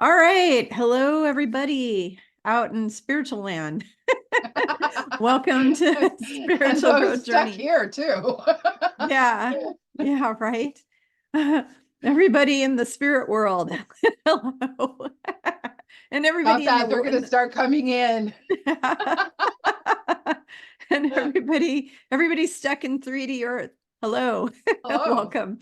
All right. Hello, everybody out in spiritual land. Welcome to And Spiritual those Growth stuck Journey. here too. Yeah. Yeah, right. Everybody in the spirit world. Hello. And About everybody in that, they're going to start coming in. and everybody's stuck in 3D Earth. Hello. Hello. Welcome.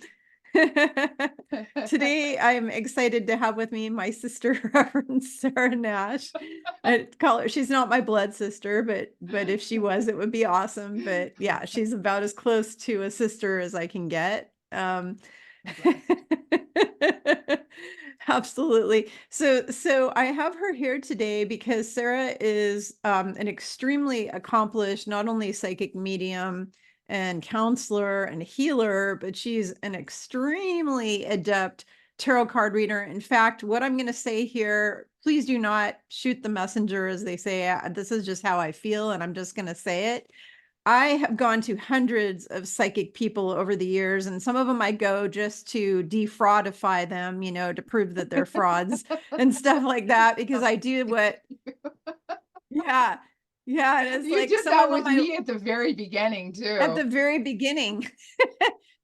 Today, I'm excited to have with me my sister, Reverend Sarah Nash. I call her, she's not my blood sister, but if she was, it would be awesome. But yeah, she's about as close to a sister as I can get. Absolutely. So I have her here today because Sarah is an extremely accomplished, not only psychic medium and counselor and healer, but she's an extremely adept tarot card reader. In fact, what I'm going to say here, please do not shoot the messenger, as they say. This is just how I feel, and I'm just going to say it. I have gone to hundreds of psychic people over the years, and some of them I go just to defraudify them, to prove that they're frauds and stuff like that, because I do what, yeah, yeah. And it's You like did some of that them with me at the very beginning at the too. very beginning.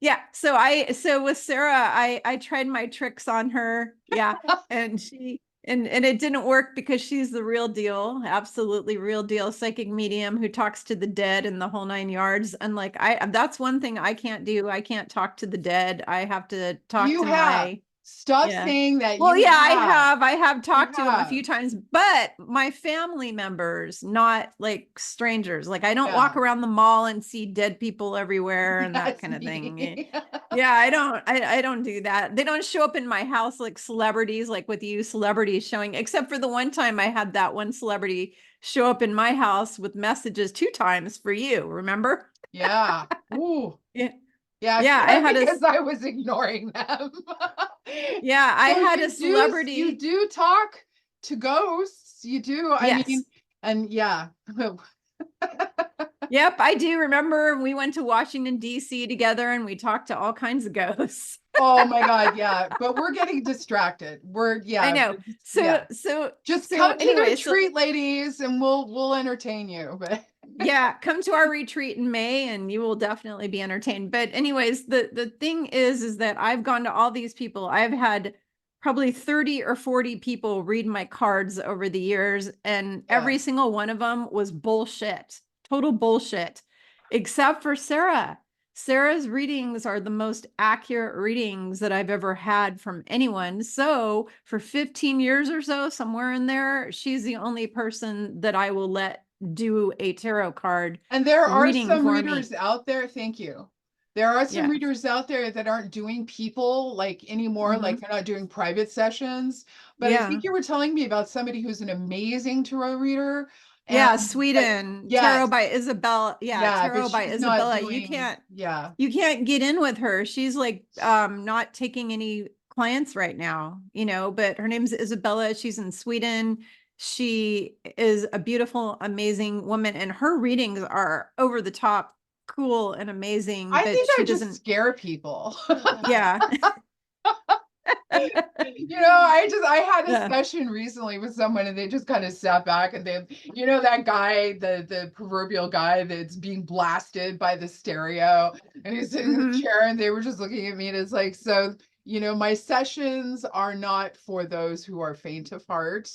Yeah. So with Sarah, I tried my tricks on her. Yeah. And and it didn't work because she's the real deal, absolutely real deal psychic medium who talks to the dead and the whole nine yards. And like that's one thing I can't do. I can't talk to the dead. I have to talk You to have. my Stop yeah. saying that. Well, You yeah, have. I have You talked to him a have. few times, but my family members, not like strangers. Like I don't walk Yeah. around the mall and see dead people everywhere and that That's kind of thing. me. Yeah, I don't do that. They don't show up in my house like celebrities, like with you celebrities showing, except for the one time I had that one celebrity show up in my house with messages 2 times for you, remember? Yeah. Ooh. Yeah. Yeah, Yeah, I had a because I was ignoring them. yeah, I So had a you celebrity. do talk to ghosts. You do. I Yes. mean, and yeah. Yep, I do remember we went to Washington, D.C. together and we talked to all kinds of ghosts. Oh my God, yeah. But we're getting distracted. I know. So, Yeah. so, Just so come to the anyway, so retreat, ladies, and we'll entertain you. But yeah, come to our retreat in May and you will definitely be entertained. But anyways, the thing is that I've gone to all these people. I've had probably 30 or 40 people read my cards over the years, and yeah. every single one of them was bullshit. Total bullshit. Except for Sarah. Sarah's readings are the most accurate readings that I've ever had from anyone. So, for 15 years or so, somewhere in there, she's the only person that I will let do a tarot card And there are reading some for me. readers out there, thank you. There are some Yeah. readers out there that aren't doing people like anymore, like Hmm. they're not doing private sessions. But I Yeah. think you were telling me about somebody who's an amazing tarot reader. And Yeah, but Sweden, Tarot yes, by Isabella. Yeah, yeah, but Tarot by she's not Isabella. doing, yeah. You can't get in with her. She's like not taking any clients right now, but her name's Isabella. She's in Sweden. She is a beautiful, amazing woman, and her readings are over the top cool and amazing, I but think she I just doesn't, scare people. yeah. I had a Yeah. session recently with someone and they just kind of sat back and that guy, the proverbial guy that's being blasted by the stereo, and he's sitting in the Hmm. chair and they were just looking at me and it's like, so, my sessions are not for those who are faint of heart.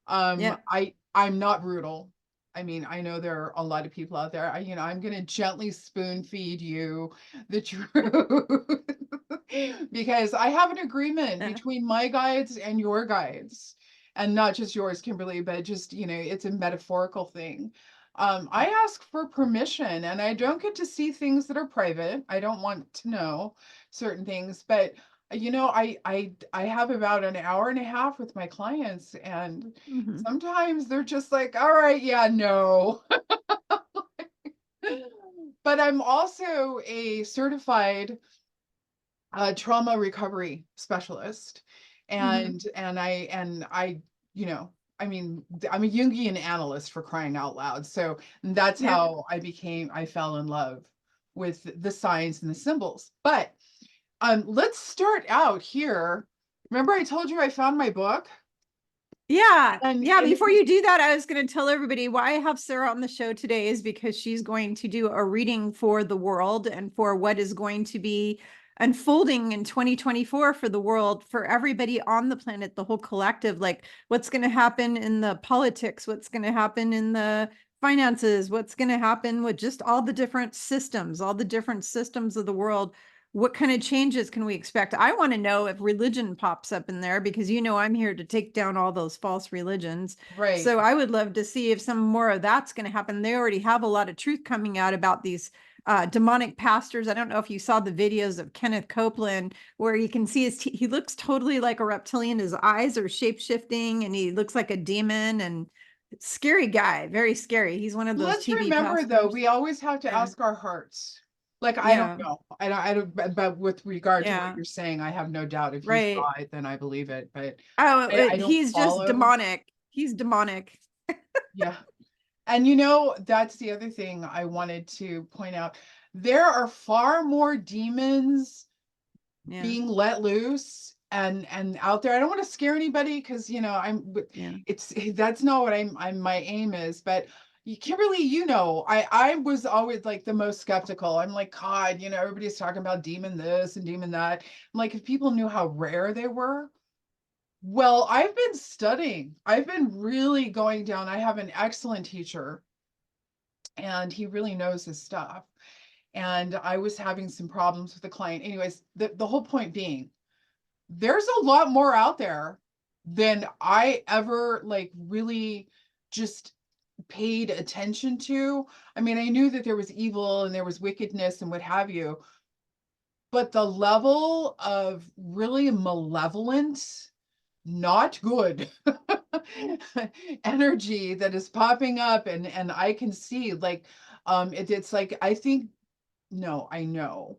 Yeah. I'm not brutal. I mean, I know there are a lot of people out there. I'm going to gently spoon feed you the truth because I have an agreement Yeah. between my guides and your guides, and not just yours, Kimberly, but just, it's a metaphorical thing. I ask for permission and I don't get to see things that are private. I don't want to know certain things, but I have about an hour and a half with my clients, and Hmm. sometimes they're just like, all right, yeah, no. But I'm also a certified trauma recovery specialist. Hmm. And I mean, I'm a Jungian analyst, for crying out loud. So that's Yep. how I fell in love with the signs and the symbols. But let's start out here. Remember I told you I found my book? Yeah. Yeah. And Before you do that, I was going to tell everybody why I have Sarah on the show today is because she's going to do a reading for the world and for what is going to be unfolding in 2024 for the world, for everybody on the planet, the whole collective, like what's going to happen in the politics, what's going to happen in the finances, what's going to happen with just all the different systems, all the different systems of the world. What kind of changes can we expect? I want to know if religion pops up in there because I'm here to take down all those false religions. right. So I would love to see if some more of that's going to happen. They already have a lot of truth coming out about these demonic pastors. I don't know if you saw the videos of Kenneth Copeland where you can see he looks totally like a reptilian. His eyes are shape shifting and he looks like a demon and scary guy, very scary. He's one of those Let's TV remember though, pastors. we always have to Yeah. ask our hearts. Like, I don't Yeah. know. I don't, but with regard to what Yeah. you're saying, I have no doubt if you Right. saw it, then I believe it. But Oh, I don't he's just follow. demonic. He's demonic. Yeah. And that's the other thing I wanted to point out. There are far more demons Yeah. being let loose and out there. I don't want to scare anybody because Yeah. it's that's not what I'm my aim is. But Kimberly, I was always like the most skeptical. I'm like, God, everybody's talking about demon this and demon that. I'm like, if people knew how rare they were. Well, I've been studying. I've been really going down. I have an excellent teacher and he really knows his stuff. And I was having some problems with the client. Anyways, the whole point being, there's a lot more out there than I ever like really just paid attention to. I mean, I knew that there was evil and there was wickedness and what have you, but the level of really malevolent, not good energy that is popping up and I can see like it's like I think no, I know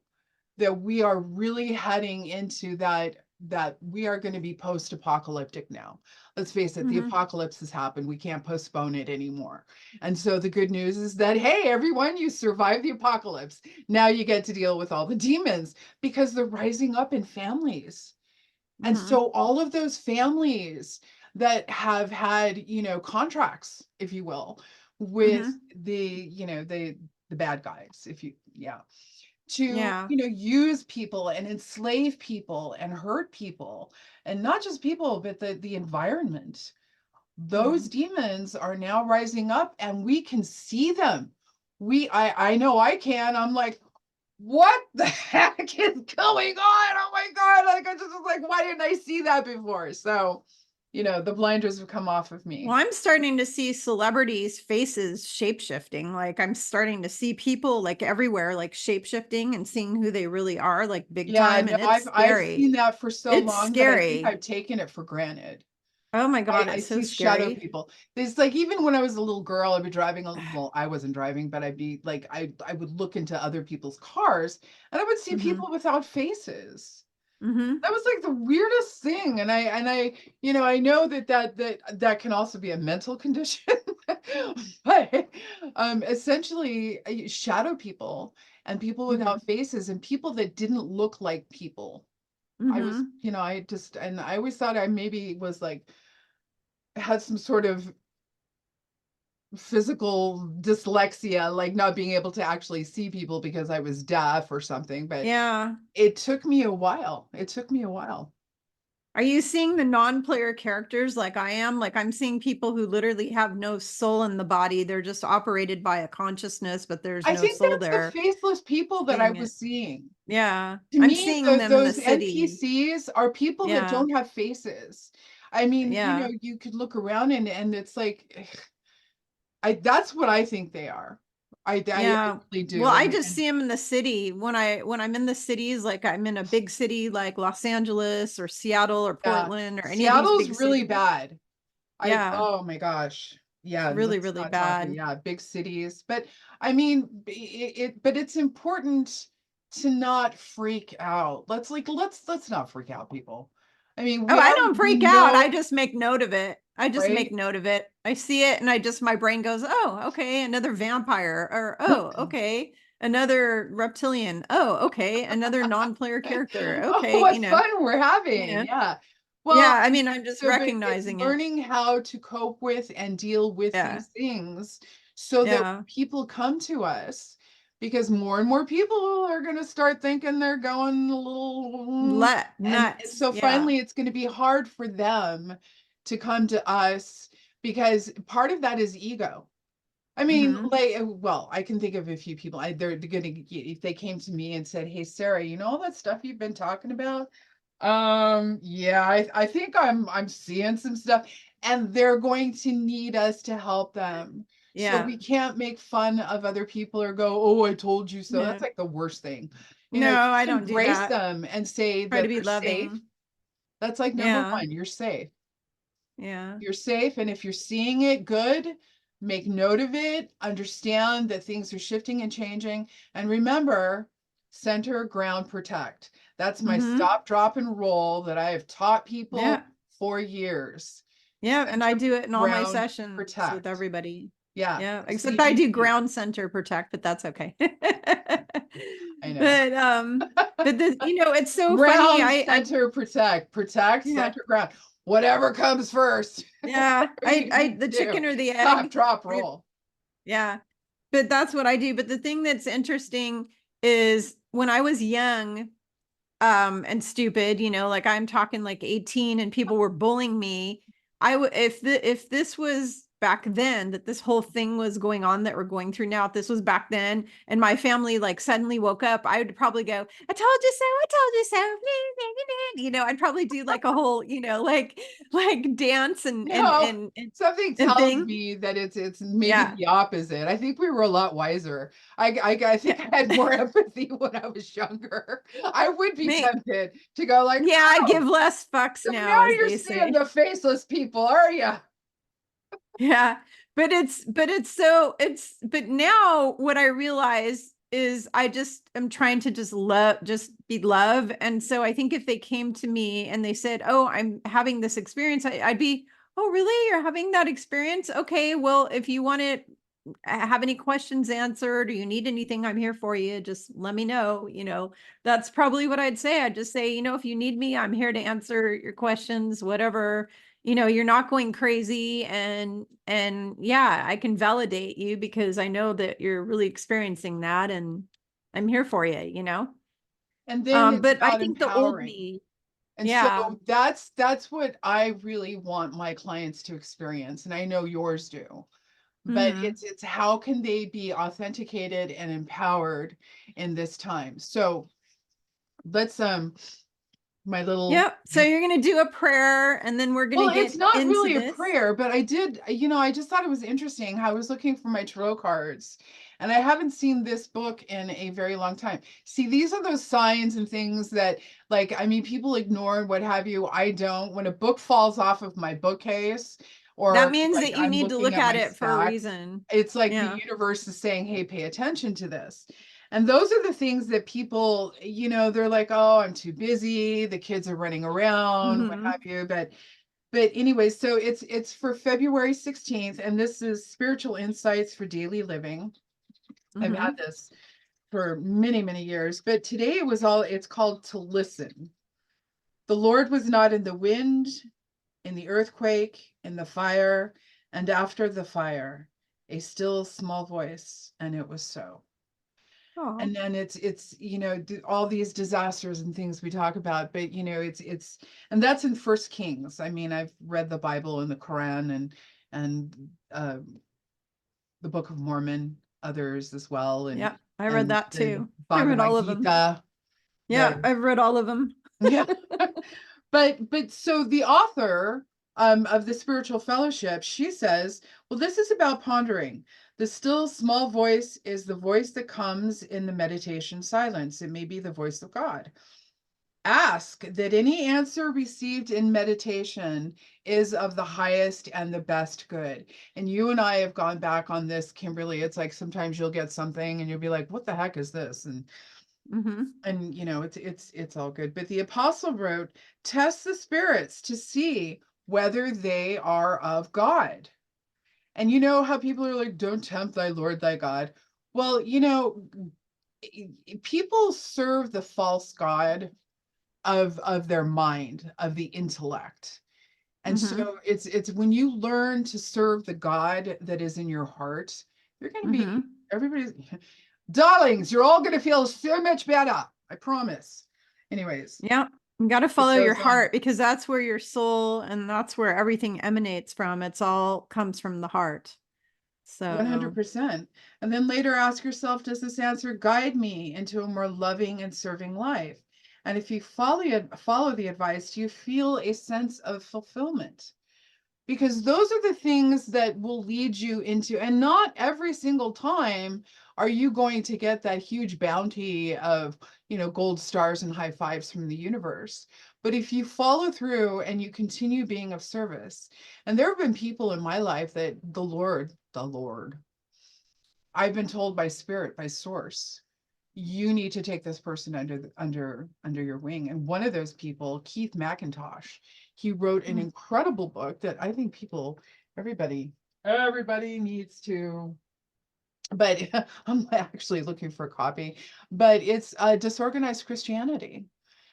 that we are really heading into that we are going to be post-apocalyptic now. Let's face it, the Mm-hmm. apocalypse has happened. We can't postpone it anymore. And so the good news is that, hey, everyone, you survived the apocalypse. Now you get to deal with all the demons because they're rising up in families. And Mm-hmm. so all of those families that have had, contracts, if you will, with Mm-hmm. the bad guys, if you, yeah, to, Yeah. use people and enslave people and hurt people, and not just people, but the environment. Mm-hmm. Those demons are now rising up and we can see them. I know I can. I'm like, what the heck is going on? Oh my God. Like I just was like, why didn't I see that before? So, the blinders have come off of me. Well, I'm starting to see celebrities' faces shape-shifting. Like I'm starting to see people like everywhere, like shape-shifting and seeing who they really are, like big Yeah, time. no, And it's I've scary. seen that for so It's long that I think scary. I've taken it for granted. Oh my God, I it's so see shadow scary. people. There's like even when I was a little girl, I'd be driving. Well, I wasn't driving, but I'd be like, I would look into other people's cars, and I would see Mm-hmm. people without faces. Mm-hmm. That was like the weirdest thing, and I know that can also be a mental condition, but essentially, shadow people and people Mm-hmm. without faces and people that didn't look like people. I was, Mm-hmm. I just, and I always thought I maybe was like had some sort of physical dyslexia, like not being able to actually see people because I was deaf or something. But Yeah. it took me a while. It took me a while. Are you seeing the non-player characters like I am? Like I'm seeing people who literally have no soul in the body. They're just operated by a consciousness, but there's I no think soul that's the there. faceless people that I Seeing it. was seeing. Yeah. To I'm me, seeing them in the those city. NPCs are people that Yeah. don't have faces. I mean, Yeah. you could look around and it's like I that's what I think they are. I Yeah. really Well, do. I just see them in the city when I'm in the cities, like I'm in a big city like Los Angeles or Seattle or Yeah, Portland or any of these Seattle's big really cities. bad. Yeah. Oh my gosh. Yeah, Really, let's really not talk. bad. Yeah, big cities. But I mean, but it's important to not freak out. Let's not freak out, people. I mean, Oh, I don't we freak out. I know, just make note of it. I just make right? note of it. I see it and my brain goes, oh, okay, another vampire. Or, oh, okay, another reptilian. Oh, okay, another non-player character. Oh, Okay, what fun we're having. yeah, Yeah. Well, Yeah, I mean, I'm just so, but it's recognizing it. learning how to cope with and deal with Yeah, these things so that yeah. people come to us, because more and more people are going to start thinking they're going a little, Let and nuts. so Yeah. finally it's going to be hard for them to come to us, because part of that is ego. I mean, Mhm. like, well, I can think of a few people. They're gonna, if they came to me and said, "Hey, Sarah, you know all that stuff you've been talking about? Yeah, I think I'm seeing some stuff," and they're going to need us to help them. So Yeah. we can't make fun of other people or go, "Oh, I told you so." That's No. like the worst thing. No, I Just don't do embrace that. them and say Try to that be they're safe. loving. That's like number Yeah. one. You're safe. Yeah. You're safe, and if you're seeing it, good. Make note of it, understand that things are shifting and changing, and remember, center, ground, protect. That's my Mhm. stop, drop, and roll that I have taught people Yeah. for years. Yeah, and I Center, do it in all my ground, sessions with protect. everybody. Yeah, Yeah, except I do CGP. ground center protect, but that's okay. I know. But but the it's so funny. Ground, I center, protect. Protect, yeah. center, ground. Whatever comes first. Yeah. Whatever you I need the to do. chicken or the Stop, egg. drop, I- roll. Yeah. But that's what I do. But the thing that's interesting is when I was young, and stupid, like I'm talking like 18 and people were bullying me. I would if this was back then, that this whole thing was going on that we're going through now, if this was back then and my family like suddenly woke up, I would probably go, I told you so, I told you so. I'd probably do like a whole, like dance and and No, and and, something and tells thing. me that it's maybe Yeah. the opposite. I think we were a lot wiser. I think Yeah. I had more empathy when I was younger. I would be Me. tempted to go like, Yeah, I oh, give less fucks so now, now as you're they seeing say. the faceless people, are you? Yeah. But now what I realize is I just am trying to just be love. And so I think if they came to me and they said, "Oh, I'm having this experience," I'd be, "Oh, really? You're having that experience? Okay, well, if you want to have any questions answered or you need anything, I'm here for you. Just let me know." That's probably what I'd say. I'd just say, if you need me, I'm here to answer your questions, whatever. You're not going crazy, and yeah, I can validate you because I know that you're really experiencing that, and I'm here for you. And then it's But I about think the old empowering. me, And so yeah. that's what I really want my clients to experience, and I know yours do. But Hmm. it's how can they be authenticated and empowered in this time? So let's my little, Yep. So you're gonna do a prayer, and then we're well, gonna it's get not into really a this. prayer, but I did, I just thought it was interesting how I was looking for my tarot cards, and I haven't seen this book in a very long time. See, these are those signs and things that, like, I mean, people ignore and what have you. I don't. When a book falls off of my bookcase, That or means like that you I'm need to looking look at at my it for a stack, reason. it's like the Yeah. universe is saying, hey, pay attention to this. And those are the things that people, they're like, oh, I'm too busy, the kids are running around, what Hmm. have you. But anyway, so it's for February 16th, and this is Spiritual Insights for Daily Living. I've had Hmm. this for many, many years, but today it's called To Listen. The Lord was not in the wind, in the earthquake, in the fire, and after the fire, a still small voice, and it was so. Oh. And then it's all these disasters and things we talk about, but it's and that's in First Kings. I mean, I've read the Bible and the Quran, and the Book of Mormon, others as well, Yeah, I read and that the too. I read Bhagavad all of them. Gita. Yeah, The I've read all of them. Yeah. But so the author of the Spiritual Fellowship, she says, well, this is about pondering. The still small voice is the voice that comes in the meditation silence. It may be the voice of God. Ask that any answer received in meditation is of the highest and the best good. And you and I have gone back on this, Kimberly. It's like sometimes you'll get something and you'll be like, what the heck is this? Hmm. And it's all good. But the apostle wrote, test the spirits to see whether they are of God. And you know how people are like, don't tempt thy Lord thy God. Well, people serve the false God of their mind, of the intellect. And Mhm. so it's when you learn to serve the God that is in your heart, you're going to be Mhm. everybody's darlings, you're all going to feel so much better. I promise. Anyways, Yeah. You got to it follow your goes on. heart because that's where your soul and that's where everything emanates from. It's all comes from the heart. So, 100%. And then later ask yourself, does this answer guide me into a more loving and serving life? And if you follow the advice, do you feel a sense of fulfillment? Because those are the things that will lead you into, and not every single time are you going to get that huge bounty of, gold stars and high fives from the universe. But if you follow through and you continue being of service, and there have been people in my life that the Lord, I've been told by spirit, by source, you need to take this person under your wing. And one of those people, Keith McIntosh, he wrote an mm. incredible book that I think everybody needs to, but I'm actually looking for a copy, but it's Disorganized Christianity.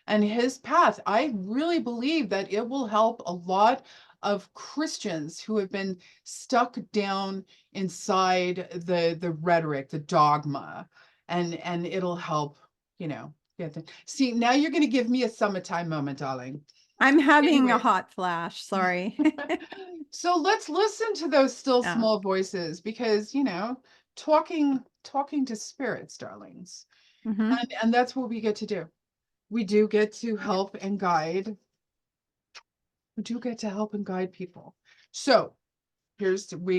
And his path, I really believe that it will help a lot of Christians who have been stuck down inside the rhetoric, the dogma, and it'll help, get the, see, now you're going to give me a summertime moment, darling. I'm having a Anyway, hot flash. Sorry. so let's listen to those still Yeah. small voices, because talking to spirits, darlings. Mhm. And that's what we get to do. We do get to Yeah. help and guide. We do get to help and guide people. So we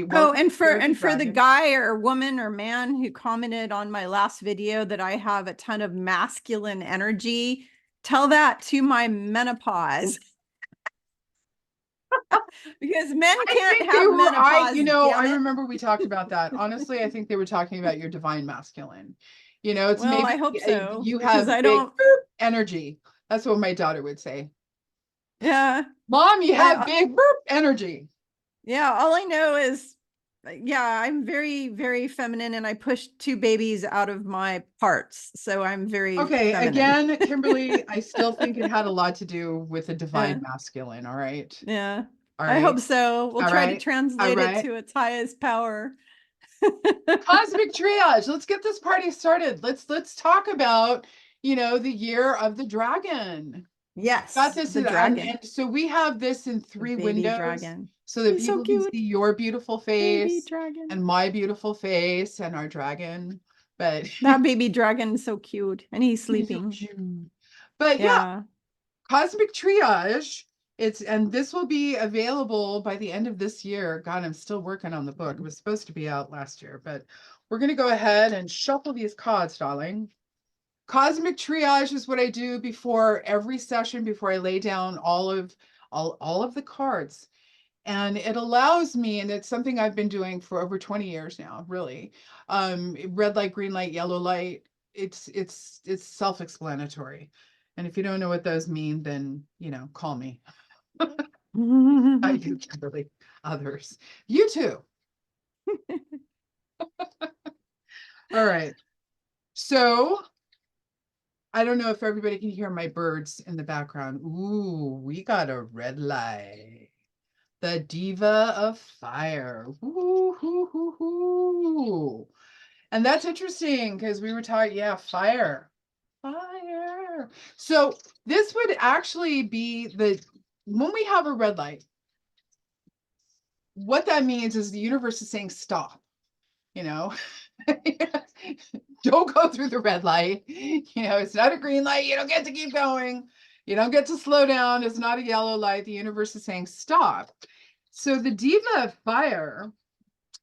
Oh, welcome and Spirit the for the Dragon. guy or woman or man who commented on my last video that I have a ton of masculine energy, tell that to my menopause because men I can't think they have were, menopause, I damn it. remember we talked about that. Honestly, I think they were talking about your divine masculine. It's Well, maybe I hope so you because have I big don't, boop energy. That's what my daughter would say. yeah, Mom, you have I, big boop energy. yeah, all I know is, yeah, I'm very, very feminine and I pushed two babies out of my parts. So I'm very Okay, feminine. again, Kimberly, I still think it had a lot to do with the divine Yeah. masculine. All right. Yeah. All I right. hope so. We'll All try to right. All translate it right. to its highest power. Cosmic triage. Let's get this party started. Let's talk about, the year of the dragon. Got Yes, this the in, dragon, and so we have this in the three baby windows dragon. so that He's so people can see cute. your beautiful Baby face dragon. and my beautiful face and our dragon. But That baby dragon is so cute. And he's he's so sleeping. cute. But yeah, Yeah. Cosmic Triage. And this will be available by the end of this year. God, I'm still working on the book. It was supposed to be out last year, but we're going to go ahead and shuffle these cards, darling. Cosmic Triage is what I do before every session, before I lay down all of the cards. And it allows me, and it's something I've been doing for over 20 years now, really. Red light, green light, yellow light. It's self-explanatory. And if you don't know what those mean, then call me. I do, Kimberly. Others. You too. All right. So I don't know if everybody can hear my birds in the background. Ooh, we got a red light. The diva of fire. Ooh, hoo, hoo, hoo. And that's interesting because we were talking, yeah, fire. Fire. So this would actually be when we have a red light, what that means is the universe is saying stop, you know. Don't go through the red light. It's not a green light. You don't get to keep going. You don't get to slow down. It's not a yellow light. The universe is saying stop. So the diva of fire,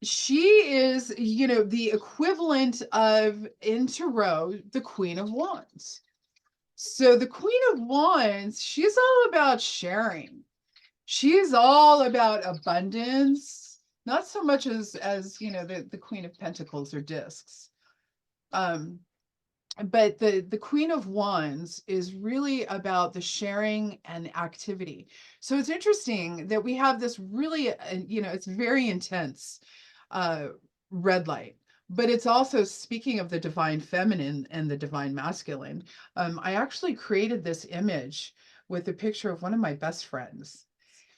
she is, the equivalent of in Tarot, the Queen of Wands. So the Queen of Wands, she's all about sharing. She's all about abundance, not so much as the Queen of Pentacles or discs. Um, but the Queen of Wands is really about the sharing and activity. So it's interesting that we have this really, it's very intense red light. But it's also, speaking of the divine feminine and the divine masculine, I actually created this image with a picture of one of my best friends.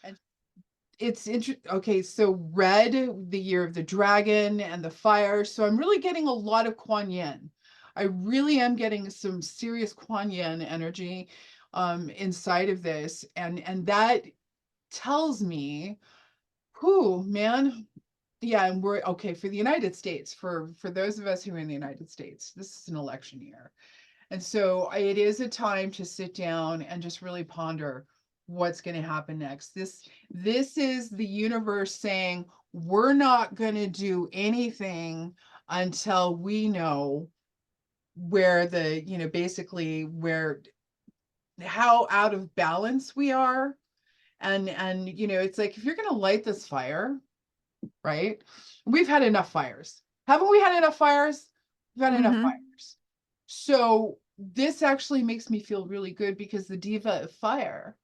And it's interesting. Okay, so red, the year of the dragon and the fire. So I'm really getting a lot of Kuan Yin. I really am getting some serious Kuan Yin energy inside of this. And that tells me, who, man, yeah, and we're okay for the United States, for those of us who are in the United States, this is an election year. And so it is a time to sit down and just really ponder what's going to happen next. This is the universe saying, we're not going to do anything until we know where the, basically where, how out of balance we are. And it's like, if you're going to light this fire, right? We've had enough fires. Haven't we had enough fires? We've had enough Mm-hmm. fires. So this actually makes me feel really good, because the diva of fire,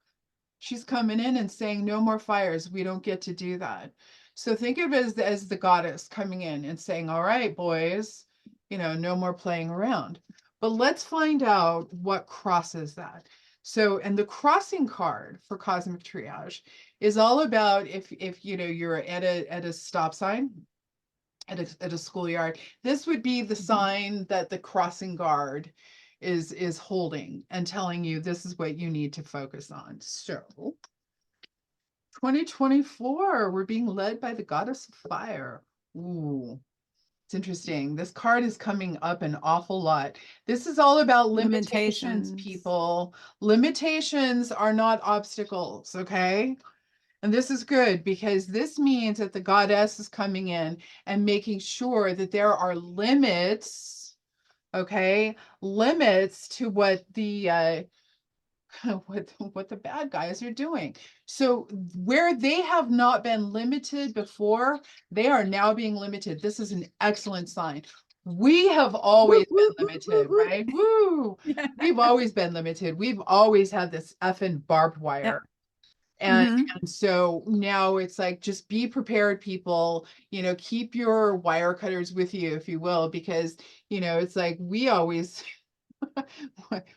she's coming in and saying, no more fires. We don't get to do that. So think of it as the goddess coming in and saying, all right, boys, no more playing around. But let's find out what crosses that. So, and the crossing card for cosmic triage is all about, if you're at a stop sign, at a schoolyard, this would be the sign that the crossing guard is holding and telling you this is what you need to focus on. So 2024, we're being led by the goddess of fire. Ooh, it's interesting. This card is coming up an awful lot. This is all about limitations, Limitations. people. Limitations are not obstacles, okay? And this is good, because this means that the goddess is coming in and making sure that there are limits, okay? Limits to what the what the bad guys are doing. So where they have not been limited before, they are now being limited. This is an excellent sign. We have always Whoop, been whoop, whoop, whoop, limited, whoop. right? Woo! Yeah. We've always been limited. We've always had this effing barbed Yeah. wire. And, Mm-hmm. and so now it's like, just be prepared, people, keep your wire cutters with you, if you will, because, it's like, we always,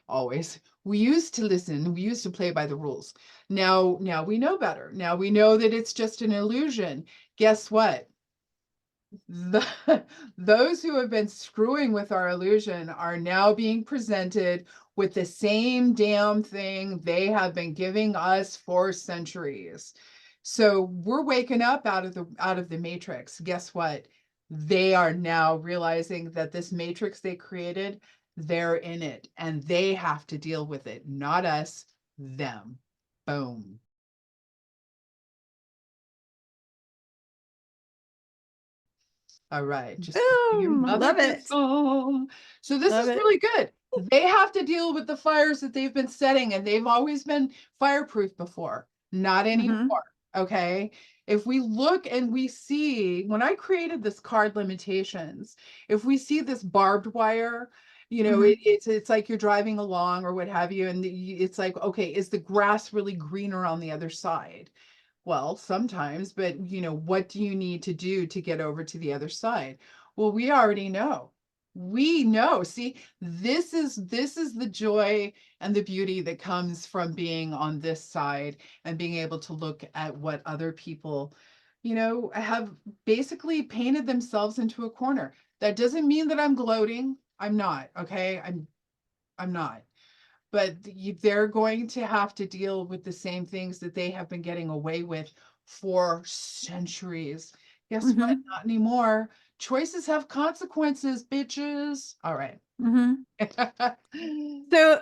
always, we used to listen, we used to play by the rules. Now we know better. Now we know that it's just an illusion. Guess what? The, those who have been screwing with our illusion are now being presented with the same damn thing they have been giving us for centuries. So we're waking up out of the matrix. Guess what? They are now realizing that this matrix they created, they're in it, and they have to deal with it, not us, them. Boom. All right, just keeping your Boom. Love motherfuckers it. home. So this Love is it. really good. They have to deal with the fires that they've been setting, and they've always been fireproof before. Not anymore. Mm-hmm. Okay. If we look and we see, when I created this card limitations, if we see this barbed wire, Mm-hmm. it's like you're driving along or what have you, and it's like, okay, is the grass really greener on the other side? Well, sometimes, but what do you need to do to get over to the other side? Well, we already know. We know. See, this is the joy and the beauty that comes from being on this side and being able to look at what other people, have basically painted themselves into a corner. That doesn't mean that I'm gloating. I'm not, okay? I'm not, but they're going to have to deal with the same things that they have been getting away with for centuries. Guess what? Mm-hmm. Not anymore. Choices have consequences, bitches. All right. Mm-hmm.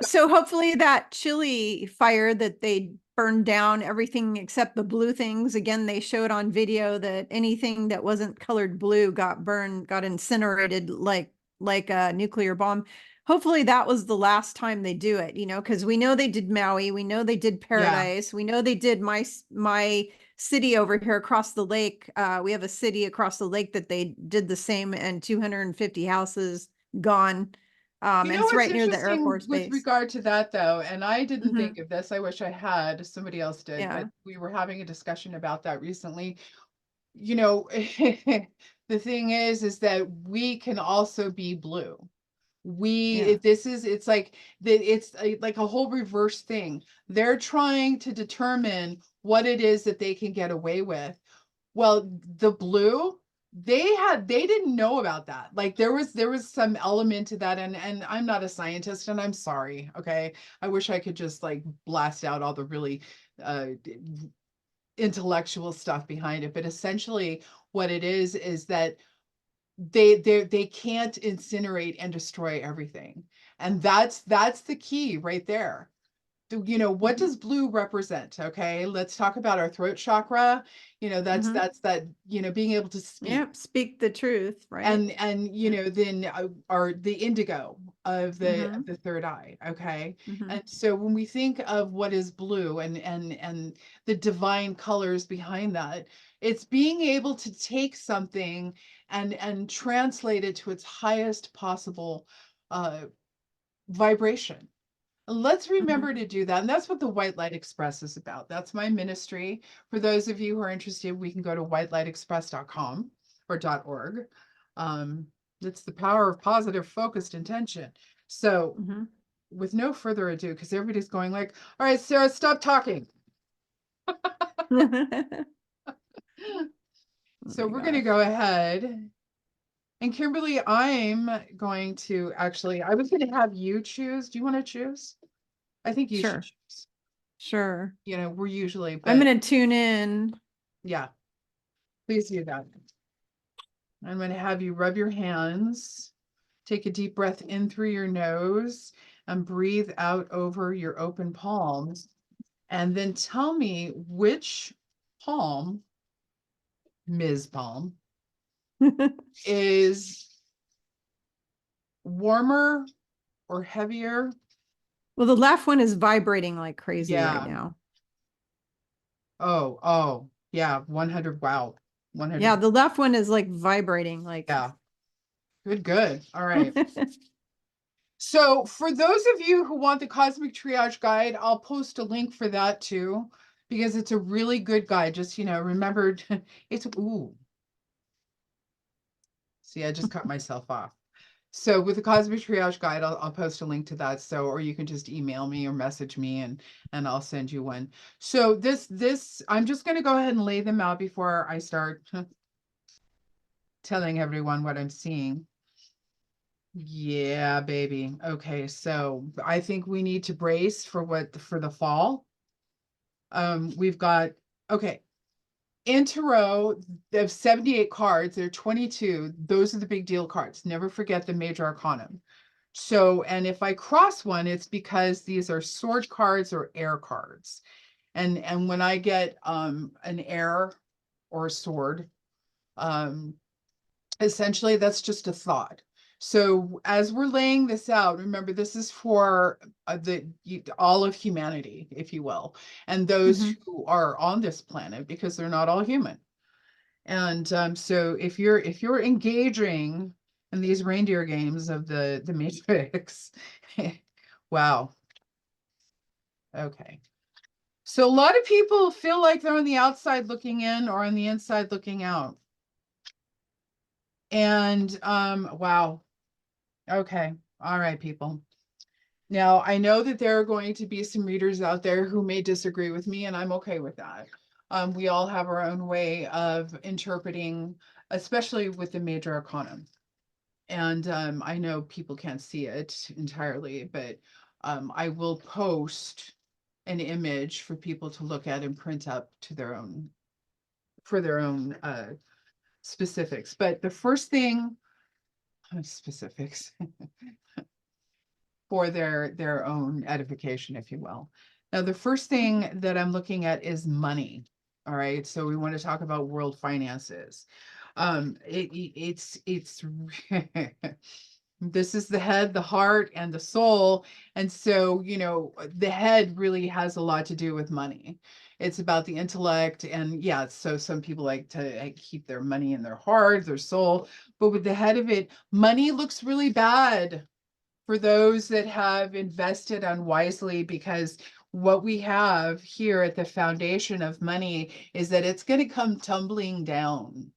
So hopefully that chili fire that they burned down everything except the blue things. Again, they showed on video that anything that wasn't colored blue got burned, got incinerated like a nuclear bomb. Hopefully that was the last time they do it, because we know they did Maui, we know they did Yeah. Paradise, we know they did my city over here across the lake. We have a city across the lake that they did the same, and 250 houses gone. And it's What's right near the Air interesting Force with Base. regard to that, though, and I didn't Hmm. think of this. I wish I had, somebody else did, Yeah. but we were having a discussion about that recently. you know, the thing is that we can also be blue. Yeah. It's like like a whole reverse thing. They're trying to determine what it is that they can get away with. Well, the blue, they didn't know about that. Like there was some element to that, and I'm not a scientist, and I'm sorry. Okay. I wish I could just like blast out all the really uh intellectual stuff behind it, but essentially what it is that they can't incinerate and destroy everything. And that's the key right there. What Mhm. does blue represent? Okay, let's talk about our throat chakra. Mhm. That's that, being able to speak. Yep, speak the truth, right? And Yep. then are the indigo of Mhm. the third eye. Okay. And Mhm. so when we think of what is blue and the divine colors behind that, it's being able to take something and translate it to its highest possible uh vibration. Let's remember Mhm. to do that. And that's what the White Light Express is about. That's my ministry. For those of you who are interested, we can go to whitelightexpress.com or .org. Um, it's the power of positive focused intention. So Mhm. with no further ado, because everybody's going like, all right, Sarah, stop talking. Oh So my we're going to go gosh. ahead. And Kimberly, I'm going to actually, I was going to have you choose. Do you want to choose? I think you should Sure. choose. Sure. We're usually, I'm but gonna tune in. yeah, please do that. I'm going to have you rub your hands, take a deep breath in through your nose, and breathe out over your open palms. And then tell me which palm, Ms. Palm, is warmer or heavier. Well, the left one is vibrating like crazy right Yeah. now. Oh, yeah. 100. Wow. Yeah, 100. the left one is like vibrating like Yeah. Good. All right. So for those of you who want the Cosmic Triage Guide, I'll post a link for that too, because it's a really good guide. Just, remember, it's, ooh, see, I just cut myself off. So with the Cosmic Triage Guide, I'll post a link to that. So, or you can just email me or message me and I'll send you one. So I'm just going to go ahead and lay them out before I start telling everyone what I'm seeing. Yeah, baby. Okay, so I think we need to brace for the fall. We've got, okay, in tarot of 78 cards, there are 22. Those are the big deal cards. Never forget the major arcanum. So, and if I cross one, it's because these are sword cards or air cards. And when I get an air or a sword, um essentially that's just a thought. So as we're laying this out, remember this is for all of humanity, if you will, and those Mhm. who are on this planet, because they're not all human. And so if you're engaging in these reindeer games of the Matrix, wow, okay. So a lot of people feel like they're on the outside looking in or on the inside looking out. And wow, okay. All right, people. Now, I know that there are going to be some readers out there who may disagree with me, and I'm okay with that. We all have our own way of interpreting, especially with the major arcana. And I know people can't see it entirely, but I will post an image for people to look at and print up to for their own specifics. But the first thing, specifics, for their own edification, if you will. Now, the first thing that I'm looking at is money. All right, so we want to talk about world finances. It's this is the head, the heart, and the soul. And so, the head really has a lot to do with money. It's about the intellect. And yeah, so some people like to keep their money in their heart, their soul. But with the head of it, money looks really bad for those that have invested unwisely, because what we have here at the foundation of money is that it's going to come tumbling down.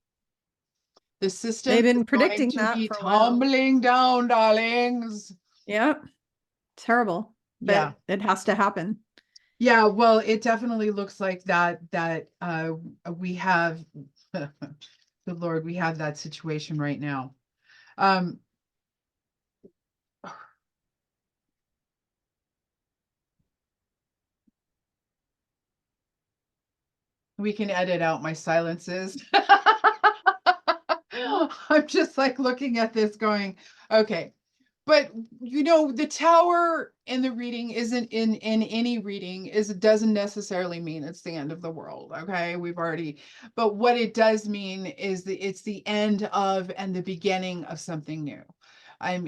The system They've is been going predicting to that be for a while. tumbling down, darlings. Yep. Terrible, Yeah. but it has to happen. Yeah, well, it definitely looks like that we have good Lord, we have that situation right now. Um we can edit out my silences. I'm just like looking at this going, okay. But you know, the tower in the reading isn't in any reading is it doesn't necessarily mean it's the end of the world. Okay. We've already, but what it does mean is that it's the end of and the beginning of something new.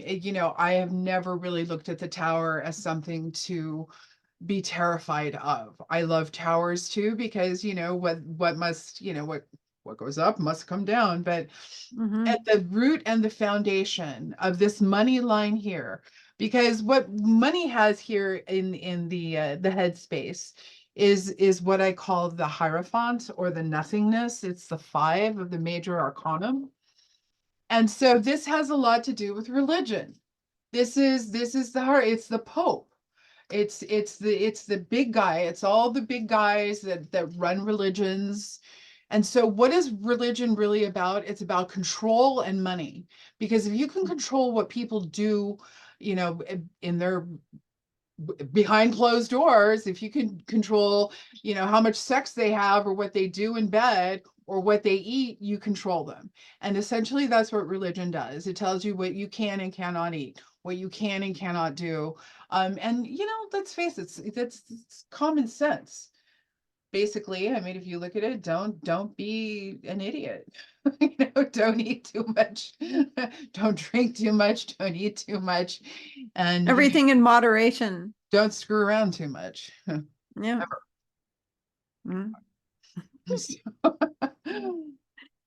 You know, I have never really looked at the tower as something to be terrified of. I love towers too, because you know what must, you know, what goes up must come down. But Hmm. at the root and the foundation of this money line here, because what money has here in the headspace is what I call the Hierophant or the nothingness. It's the 5 of the major arcanum. And so this has a lot to do with religion. This is the heart, it's the Pope. It's the big guy. It's all the big guys that run religions. And so what is religion really about? It's about control and money. Because if you can control what people do, you know, in their behind closed doors, if you can control, you know, how much sex they have or what they do in bed or what they eat, you control them. And essentially that's what religion does. It tells you what you can and cannot eat, what you can and cannot do. And you know, let's face it, it's common sense. Basically, I mean, if you look at it, don't be an idiot. You know, don't eat too much, don't drink too much, don't eat too much, and you know, Everything in moderation. don't screw around too much. Yeah. Mm.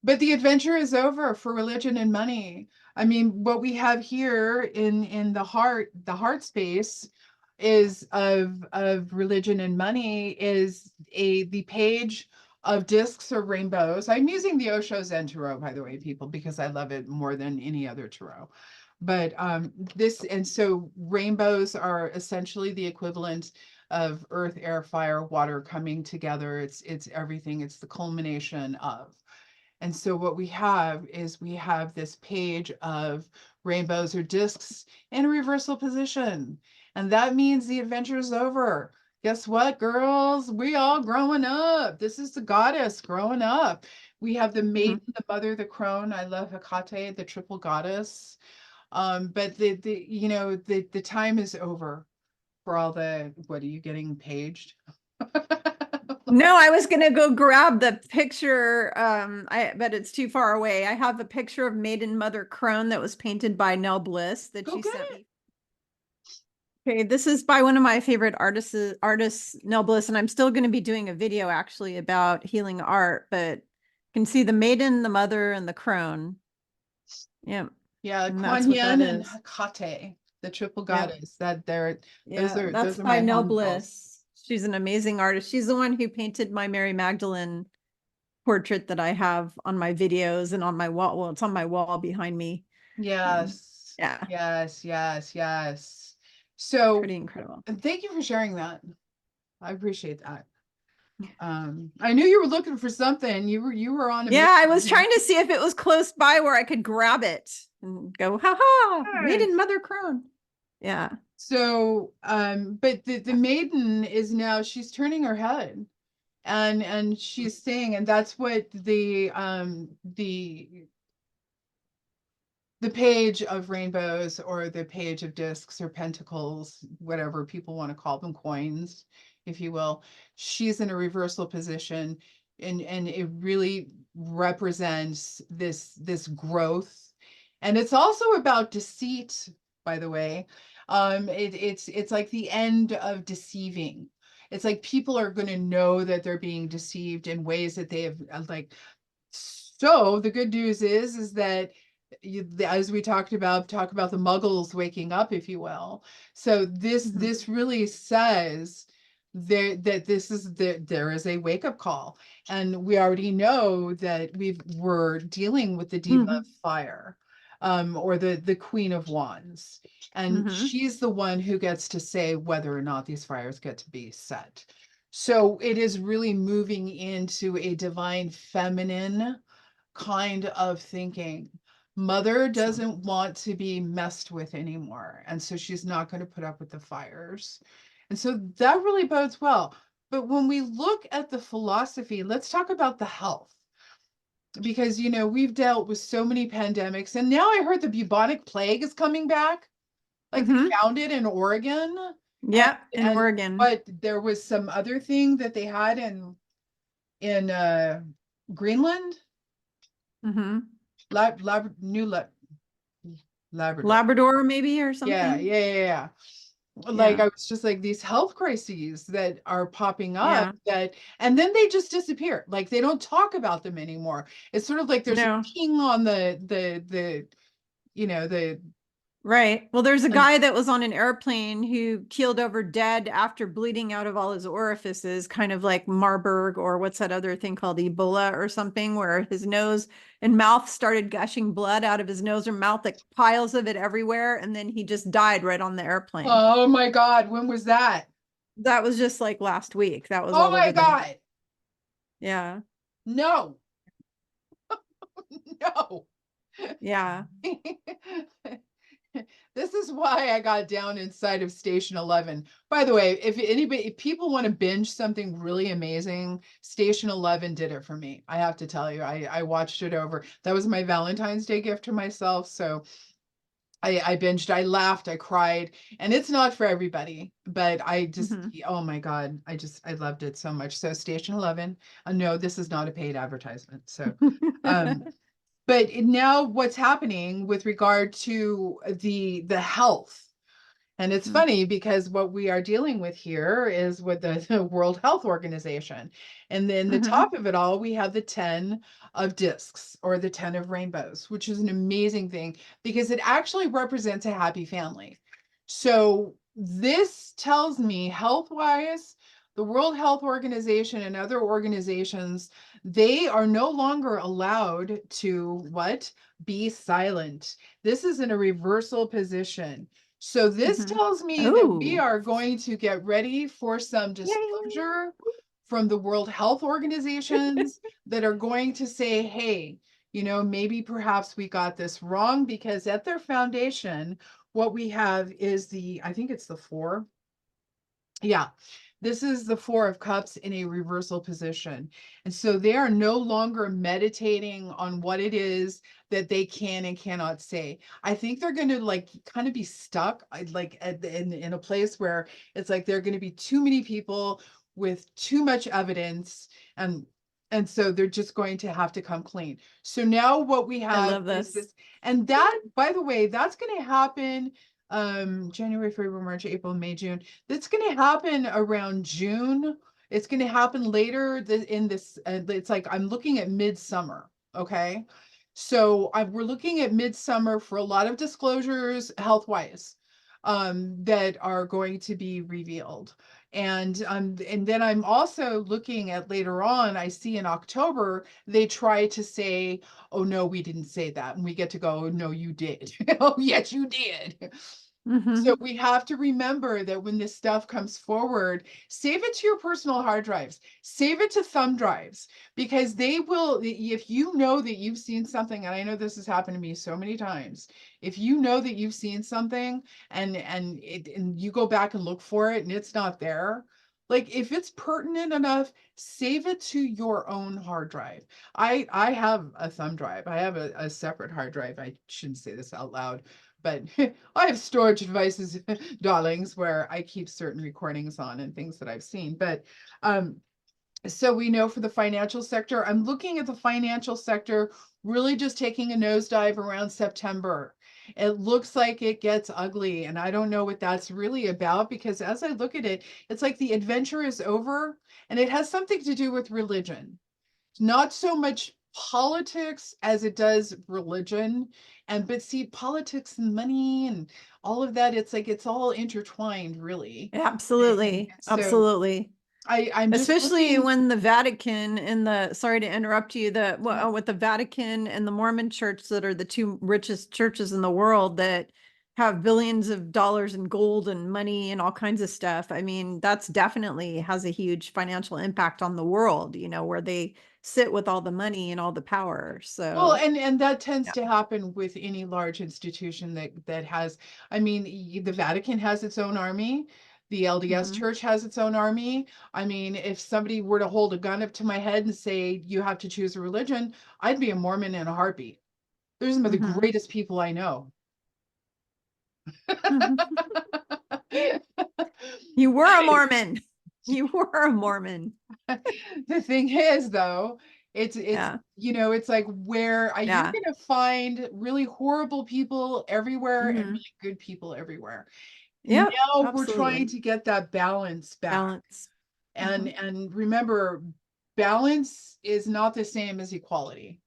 But the adventure is over for religion and money. I mean, what we have here in the heart space is of religion and money is the page of discs or rainbows. I'm using the Osho Zen Tarot, by the way, people, because I love it more than any other tarot. But this, and so rainbows are essentially the equivalent of earth, air, fire, water coming together. It's everything. It's the culmination of. And so what we have is we have this page of rainbows or discs in a reversal position. And that means the adventure is over. Guess what, girls? We all growing up. This is the goddess growing up. We have the Mhm. maiden, the mother, the crone. I love Hecate, the triple goddess. But the you know the time is over for all the, what are you getting paged? No, I was gonna go grab the picture. I but it's too far away. I have a picture of Maiden Mother Crone that was painted by Nell Bliss that Go she get sent it. me. Okay, this is by one of my favorite artists, Nell Bliss, and I'm still going to be doing a video actually about healing art, but you can see the maiden, the mother, and the crone. Yeah, Yeah, and Kuan that's what that Yin and is. Hecate, the triple Yeah, goddess. That they're yeah, that's those are by my Nell homegirls. Bliss. She's an amazing artist. She's the one who painted my Mary Magdalene portrait that I have on my videos and on my wall. Well, it's on my wall behind me. And Yes, yeah, yes, yes, yes. So pretty incredible. thank you for sharing that. I appreciate that. I knew you were looking for something. You were on a Yeah, I was mission. trying to see if it was close by where I could grab it and go, ha ha, maiden Yes. mother crone. Yeah. So, but the maiden is now, she's turning her head and she's saying, and that's what the page of rainbows or the page of discs or pentacles, whatever people want to call them, coins, if you will. She's in a reversal position, and it really represents this growth. And it's also about deceit, by the way. It's like the end of deceiving. It's like people are going to know that they're being deceived in ways that they have like. So the good news is that as we talk about the muggles waking up, if you will. So this Mhm. this really says there is a wake-up call. And we already know that we're dealing with the diva of Mhm. fire, or the Queen of Wands. And Mhm. she's the one who gets to say whether or not these fires get to be set. So it is really moving into a divine feminine kind of thinking. Mother Excellent. doesn't want to be messed with anymore. And so she's not going to put up with the fires. And so that really bodes well. But when we look at the philosophy, let's talk about the health. Because, we've dealt with so many pandemics. And now I heard the bubonic plague is coming back. Like they Mhm. found it in Oregon. And, Yeah, in and Oregon. but there was some other thing that they had in Greenland. Mhm. New Labrador. Labrador maybe or Yeah, something? yeah, yeah, yeah. Like Yeah. I was just like these health crises that are popping up Yeah. and then they just disappear. Like they don't talk about them anymore. It's sort of like there's a No. ping on the the Right. Well, there's a and guy that was on an airplane who keeled over dead after bleeding out of all his orifices, kind of like Marburg, or what's that other thing called Ebola or something, where his nose and mouth started gushing blood out of his nose or mouth, like piles of it everywhere. And then he just died right on the airplane. oh my God, when was that? That was just like last week. That was Oh all my over the news. God. Yeah. No. No. Yeah. This is why I got down inside of Station 11. By the way, if people want to binge something really amazing, Station 11 did it for me. I have to tell you, I watched it over. That was my Valentine's Day gift to myself. So I binged, I laughed, I cried, and it's not for everybody, but Hmm. oh my God, I loved it so much. So Station 11, no, this is not a paid advertisement. So, um, but now what's happening with regard to the health, and it's funny because what we are dealing with here is with the World Health Organization. And then the Hmm. top of it all, we have the 10 of discs or the 10 of rainbows, which is an amazing thing because it actually represents a happy family. So this tells me health-wise, the World Health Organization and other organizations, they are no longer allowed to what? Be silent. This is in a reversal position. So this Hmm. tells me that we Oh, are going to get ready for some yay. disclosure from the World Health Organizations that are going to say, hey, maybe perhaps we got this wrong, because at their foundation, what we have is I think it's the four. Yeah, this is the Four of Cups in a reversal position. And so they are no longer meditating on what it is that they can and cannot say. I think they're going to like kind of be stuck like in a place where it's like there are going to be too many people with too much evidence, and and so they're just going to have to come clean. So now what we I have love is this. this, and that, by the way, that's going to happen January, February, March, April, May, June. That's going to happen around June. It's going to happen later in this. It's like I'm looking at midsummer. Okay. So we're looking at midsummer for a lot of disclosures health wise that are going to be revealed. And then I'm also looking at later on, I see in October, they try to say, oh, no, we didn't say that. And we get to go, no, you did. Oh, yes, you did. So Hmm. we have to remember that when this stuff comes forward, save it to your personal hard drives, save it to thumb drives, because they will, if you know that you've seen something, and I know this has happened to me so many times, if you know that you've seen something and you go back and look for it and it's not there, like if it's pertinent enough, save it to your own hard drive. I have a thumb drive. I have a separate hard drive. I shouldn't say this out loud, but I have storage devices, darlings, where I keep certain recordings on and things that I've seen. But so we know for the financial sector, I'm looking at the financial sector really just taking a nosedive around September. It looks like it gets ugly, and I don't know what that's really about, because as I look at it, it's like the adventure is over, and it has something to do with religion. Not so much politics as it does religion. And but see, politics and money and all of that, it's like it's all intertwined, really. And Absolutely. so Absolutely. I'm just Especially looking. when the Vatican and the, sorry to interrupt you, the, Yeah. with the Vatican and the Mormon church that are the two richest churches in the world that have billions of dollars in gold and money and all kinds of stuff. I mean, that's definitely has a huge financial impact on the world, where they sit with all the money and all the power. Well, So, and that tends yeah. to happen with any large institution that has, I mean, the Vatican has its own army, the LDS Hmm. Church has its own army. I mean, if somebody were to hold a gun up to my head and say you have to choose a religion, I'd be a Mormon in a heartbeat. They're some of the Hmm. greatest people I know. You were a Mormon. You were a Mormon. The thing is, though, it's Yeah. it's like where you're Yeah. gonna find really horrible people everywhere and Hmm. really good people everywhere. Yep. Now we're trying Absolutely. to get that balance back. Balance. And Hmm. remember, balance is not the same as equality.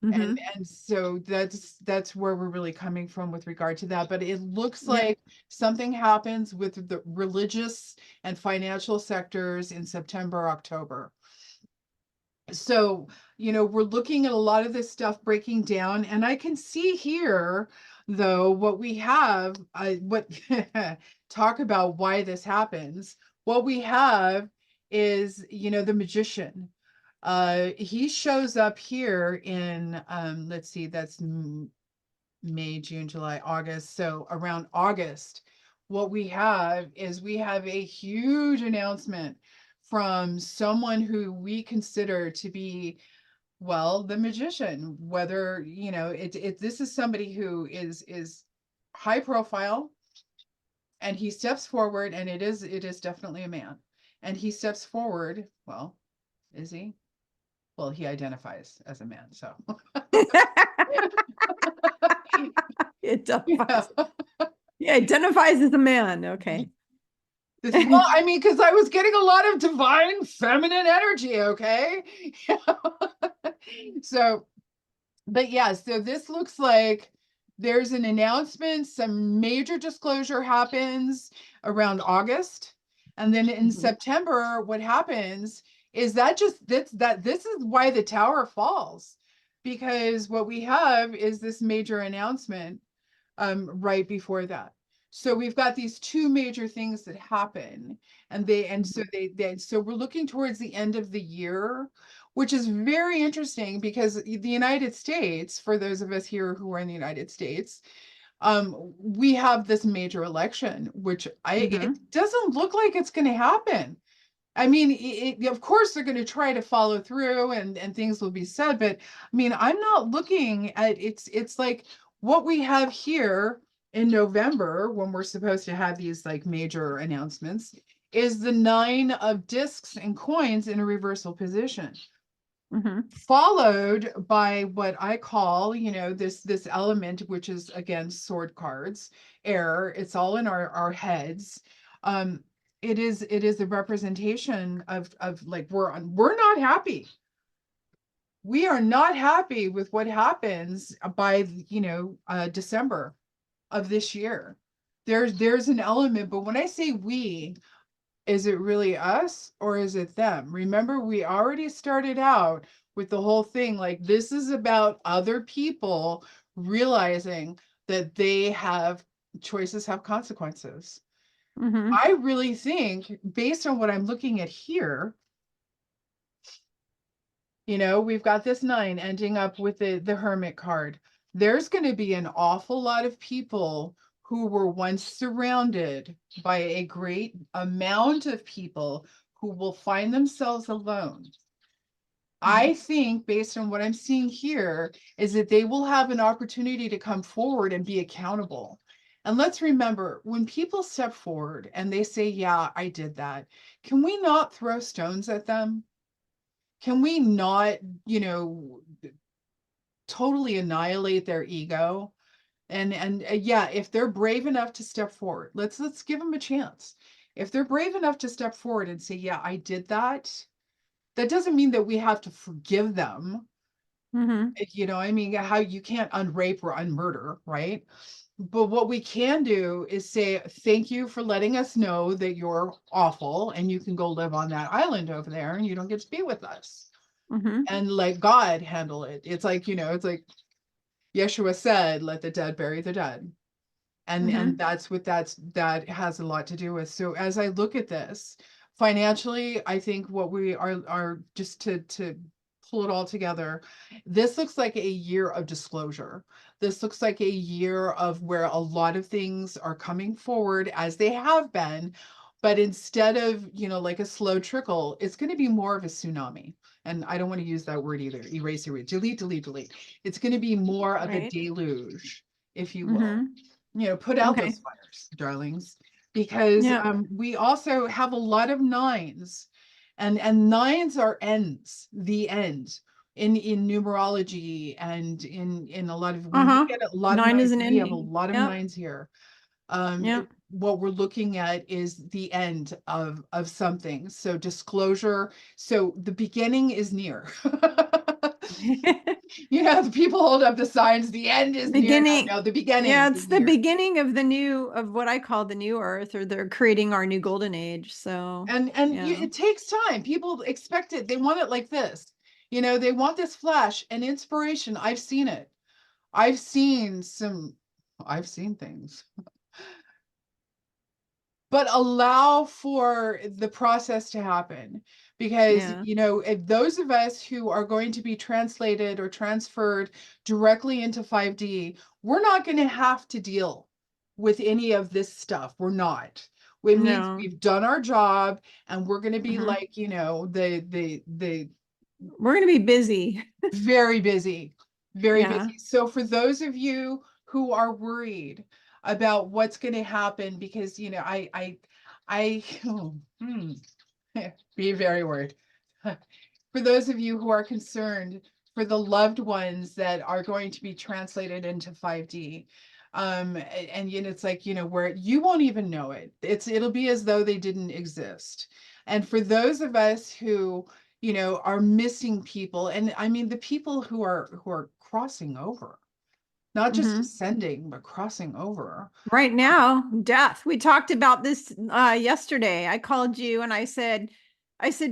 And Hmm. so that's where we're really coming from with regard to that. But it looks Yep. like something happens with the religious and financial sectors in September, October. So, we're looking at a lot of this stuff breaking down, and I can see here, though, what we have, what talk about why this happens. What we have is, the magician. He shows up here in, let's see, that's May, June, July, August. So around August, what we have is we have a huge announcement from someone who we consider to be, well, the magician. Whether, this is somebody who is high profile, and he steps forward, and it is definitely a man. And he steps forward. Well, is he? Well, he identifies as a man, so It yeah. identifies. He identifies as a man. Okay. Well, I mean, because I was getting a lot of divine feminine energy, okay? So, but yeah, so this looks like there's an announcement, some major disclosure happens around August. And then in Mhm. September, what happens is that this is why the tower falls. Because what we have is this major announcement right before that. So we've got these two major things that happen, so we're looking towards the end of the year, which is very interesting because the United States, for those of us here who are in the United States, we have this major election, which it Mhm. doesn't look like it's going to happen. I mean, of course they're going to try to follow through and things will be said, but I mean, I'm not looking at it's like what we have here in November when we're supposed to have these like major announcements is the 9 of discs and coins in a reversal position, Mhm. followed by what I call, this element, which is again sword cards, air. It's all in our heads. Um, it is a representation of like we're not happy. We are not happy with what happens by December of this year. There's an element, but when I say we, is it really us or is it them? Remember, we already started out with the whole thing like this is about other people realizing that they have choices have consequences. Mhm. I really think, based on what I'm looking at here, we've got this 9 ending up with the Hermit card. There's going to be an awful lot of people who were once surrounded by a great amount of people who will find themselves alone. Mhm. I think, based on what I'm seeing here, is that they will have an opportunity to come forward and be accountable. And let's remember, when people step forward and they say, yeah, I did that, can we not throw stones at them? Can we not, you know, totally annihilate their ego? And yeah, if they're brave enough to step forward, let's give them a chance. If they're brave enough to step forward and say, yeah, I did that, that doesn't mean that we have to forgive them. Mhm. You know, I mean, how you can't unrape or unmurder, right? But what we can do is say, thank you for letting us know that you're awful and you can go live on that island over there and you don't get to be with us. Mhm. And let God handle it. It's like, it's like Yeshua said, let the dead bury the dead. And Mhm. that's what that has a lot to do with. So as I look at this financially, I think what we are just to pull it all together, this looks like a year of disclosure. This looks like a year of where a lot of things are coming forward as they have been, but instead of, like a slow trickle, it's going to be more of a tsunami. And I don't want to use that word either. Erase, erase, delete, delete, delete. It's going to be more of a Right. deluge, if you will. Mhm. Put out Okay. those fires, darlings, because Yeah. we also have a lot of nines, and nines are ends, the end in numerology, and in a lot of, when we Uh-huh. get a lot of 9 nines, is an we have a ending. lot of Yep. nines here. Yep. What we're looking at is the end of something. So disclosure. So the beginning is near. The people hold up the signs, the end is near. Beginning. No, the beginning Yeah, is it's the near. beginning of the new of what I call the new earth, or they're creating our new golden age. So, yeah. It takes time. People expect it. They want it like this. They want this flash and inspiration. I've seen it. I've seen some, I've seen things. But allow for the process to happen, because Yeah. if those of us who are going to be translated or transferred directly into 5D, we're not going to have to deal with any of this stuff. We're not. It means No. we've done our job, and we're going to be Mhm. like, the We're going to be busy. very busy, very Yeah. busy. So for those of you who are worried about what's going to happen, because I hmm, be very worried. For those of you who are concerned for the loved ones that are going to be translated into 5D, and it's like, where you won't even know it. It'll be as though they didn't exist. And for those of us who are missing people, and I mean the people who are crossing over, not just Mhm. ascending, but crossing over. Right now, death. We talked about this yesterday. I called you and I said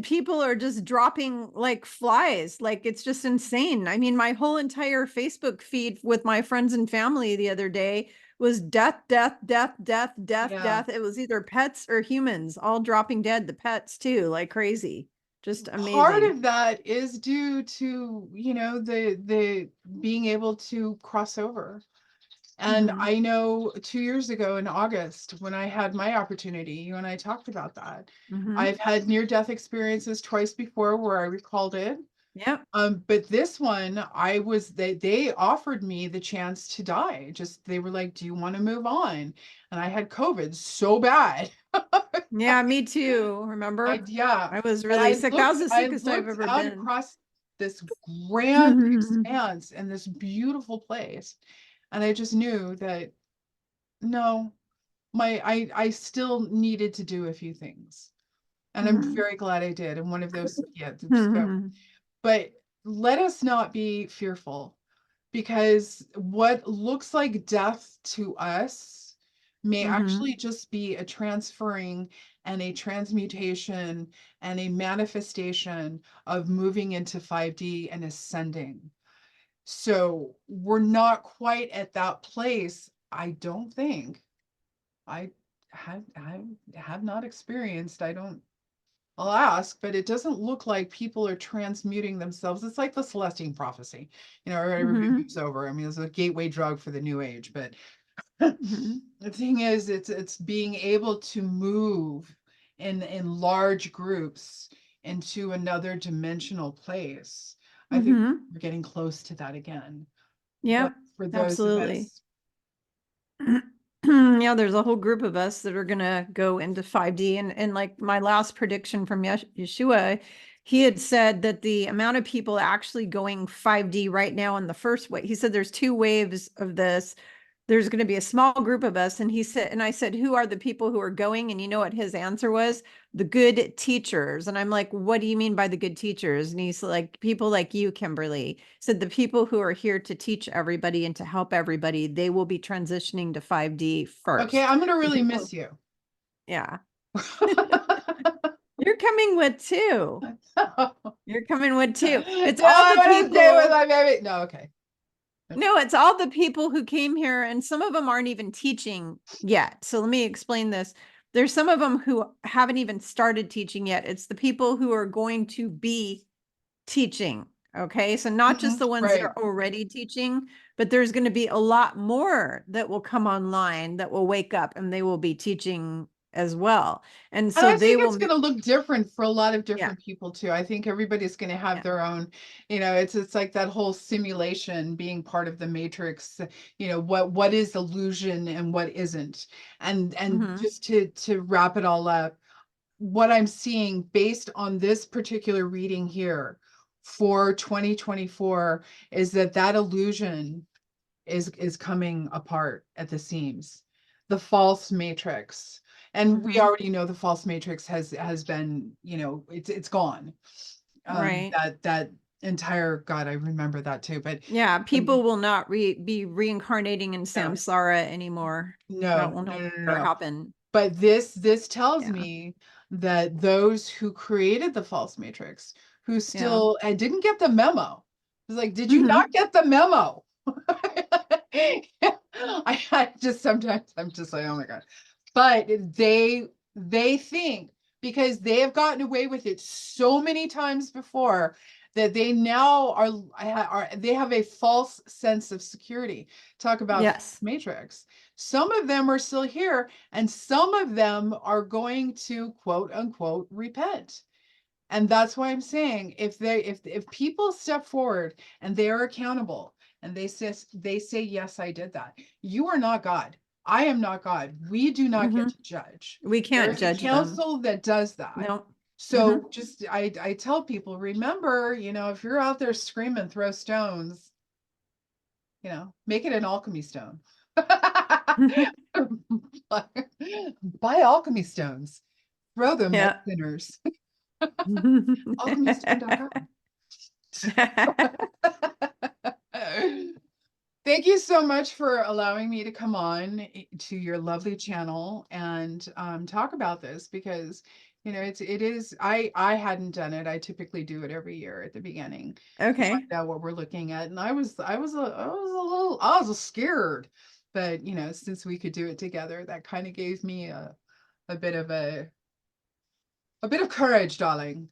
people are just dropping like flies. Like it's just insane. I mean, my whole entire Facebook feed with my friends and family the other day was death, death, death, death, death, Yeah. death. It was either pets or humans all dropping dead, the pets too, like crazy. Just Part amazing. of that is due to, the being able to cross over. And Hmm. I know 2 years ago in August, when I had my opportunity, you and I talked about that. Hmm. I've had near-death experiences twice before where I recalled it. Yep. But this one, they offered me the chance to die. Just they were like, "Do you want to move on?" And I had COVID so bad. Yeah, me too. Remember? Yeah. I was And really sick. That was the I sickest I've looked ever out been. across this grand expanse and this beautiful place. And I just knew that no, I still needed to do a few things. And I'm Mhm. very glad I did. And one of those, yeah, so, Mhm. but let us not be fearful, because what looks like death to us may Mhm. actually just be a transferring and a transmutation and a manifestation of moving into 5D and ascending. So we're not quite at that place, I don't think. I have not experienced, I don't, I'll ask, but it doesn't look like people are transmuting themselves. It's like the Celestine prophecy. Everybody Mhm. moves over. I mean, it's a gateway drug for the new age, but Mhm. the thing is, it's being able to move in large groups into another dimensional place. I think Mhm. we're getting close to that again. But Yep, for those of absolutely. us, Yeah, there's a whole group of us that are gonna go into 5D, and like my last prediction from Yeshua, he had said that the amount of people actually going 5D right now in the first wave, he said there's two waves of this. there's going to be a small group of us. And he said, and I said, who are the people who are going? And you know what his answer was? The good teachers. And I'm like, what do you mean by the good teachers? And he's like, people like you, Kimberly. Said the people who are here to teach everybody and to help everybody, they will be transitioning to 5D Okay, first. I'm gonna The really people, miss you. yeah. You're coming with two. You're coming with No, two. It's all I the want to stay with people. my baby. No, okay. No, it's all the people who came here, and some of them aren't even teaching yet. So let me explain this. There's some of them who haven't even started teaching yet. It's the people who are going to be teaching. Okay. So not just the ones that Right. are already teaching, but there's going to be a lot more that will come online that will wake up and they will be teaching as well. And And so I they think will it's make, going to look different for a lot of yeah, different people too. I think everybody's going to have yeah. their own, it's like that whole simulation being part of the matrix, what is illusion and what isn't. And Hmm. just to wrap it all up, what I'm seeing based on this particular reading here for 2024 is that illusion is coming apart at the seams. The false matrix. And we Hmm. already know the false matrix has been, it's gone. Right. That entire, God, I remember that too. But Yeah, um, people will not be reincarnating in no, samsara anymore. That no, will no, no no, no, longer no. happen. But this tells Yeah. me that those who created the false matrix, who Yeah. still and didn't get the memo, it's like, did you not Hmm. get the memo? I just sometimes I'm just like, oh my God. But they think because they have gotten away with it so many times before that they now are they have a false sense of security. Talk about Yes. matrix. Some of them are still here, and some of them are going to quote unquote repent. And that's why I'm saying if people step forward and they are accountable and they say yes, I did that. You are not God. I am not God. We do not get Hmm. to judge. We There can't is a judge them. council that does that. No. Hmm. So just I tell people, remember, if you're out there screaming, throw stones, make it an alchemy stone. Buy alchemy stones. Throw them at Yeah. sinners. Alchemystone.com. Thank you so much for allowing me to come on to your lovely channel and talk about this because it is. I hadn't done it. I typically do it every year at the beginning to Okay. find out what we're looking at, and I was scared, but since we could do it together, that kind of gave me a bit of courage, darling.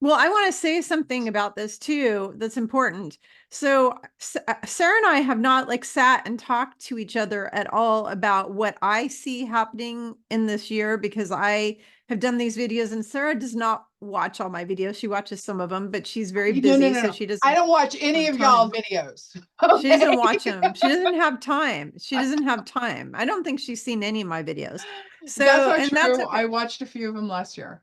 Well, I want to say something about this too that's important. So, Sarah and I have not like sat and talked to each other at all about what I see happening in this year because I have done these videos and Sarah does not watch all my videos. She watches some of them, but she's very No, no, busy, no, so no. she I doesn't don't watch any have of y'all time. videos. She Okay. doesn't watch them. She doesn't have time. She doesn't have time. I don't think she's seen any of my videos. That's So, not and that's true. okay. I watched a few of them last year.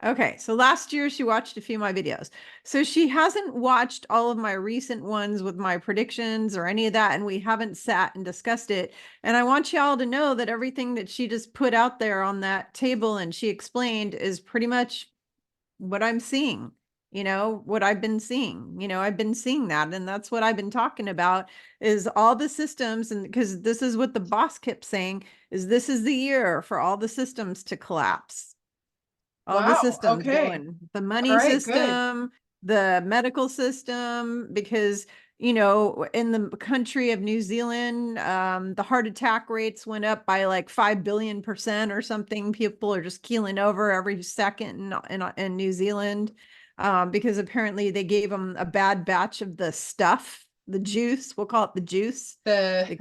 Okay, so last year she watched a few of my videos. So she hasn't watched all of my recent ones with my predictions or any of that, and we haven't sat and discussed it. And I want y'all to know that everything that she just put out there on that table and she explained is pretty much what I'm seeing, what I've been seeing. I've been seeing that, and that's what I've been talking about is all the systems, and because this is what the boss kept saying, is this is the year for all the systems to collapse, all the Wow. systems Okay. going, the All money right. Good. system, the medical system, because in the country of New Zealand, the heart attack rates went up by like 5 billion% or something. People are just keeling over every second in New Zealand, because apparently they gave them a bad batch of the stuff, the juice. We'll call it the juice. The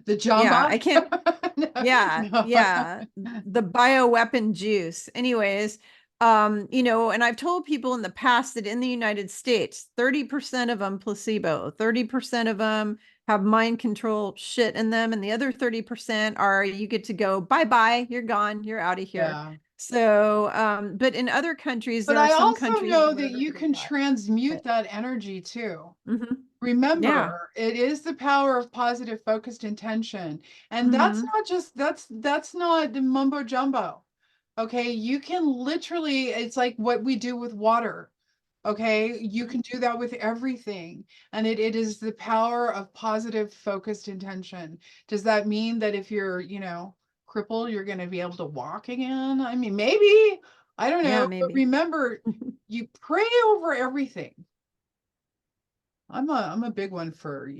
the Yeah, Jamba. I can't. No, Yeah, no. yeah. The bioweapon juice. Anyways, and I've told people in the past that in the United States, 30% of them placebo, 30% of them have mind control shit in them, and the other 30% are you get to go, bye-bye, you're gone, you're out of here. Yeah. So, but in other countries, But there are I some also countries know where that you everybody's can got transmute it. that energy too. Mm-hmm. Yeah. Remember, it is the power of positive focused intention. And that's Mhm. not just that's not the mumbo jumbo. Okay, you can literally, it's like what we do with water. Okay, you can do that with everything. And it is the power of positive focused intention. Does that mean that if you're, crippled, you're going to be able to walk again? I mean, maybe, I don't Yeah, know, but maybe. remember, you pray over everything. I'm a big one for,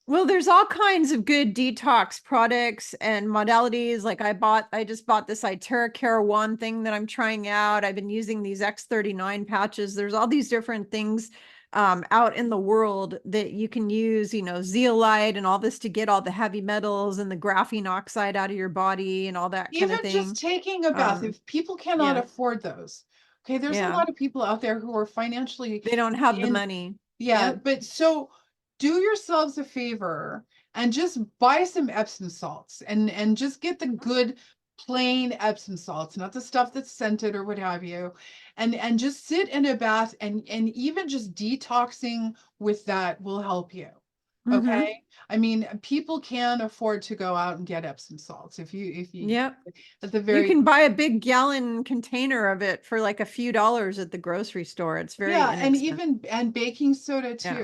Well, there's all kinds of good detox products and modalities. Like I just bought this Care One thing that I'm trying out. I've been using these X39 patches. There's all these different things out in the world that you can use, zeolite and all this to get all the heavy metals and the graphene oxide out of your body and all that kind even of thing. just taking a bath, if people cannot Yeah, afford those. Okay, there's a yeah. lot of people out there who are financially They don't have the in. money. Yeah, Yep. but so do yourselves a favor and just buy some Epsom salts and just get the good plain Epsom salts, not the stuff that's scented or what have you. And just sit in a bath and even just detoxing with that will help you. Mm-hmm. Okay? I mean, people can afford to go out and get Epsom salts if you Yep. at the You very. can buy a big gallon container of it for like a few dollars at the grocery store. It's very Yeah, and inexpensive. even and baking soda too. Yeah.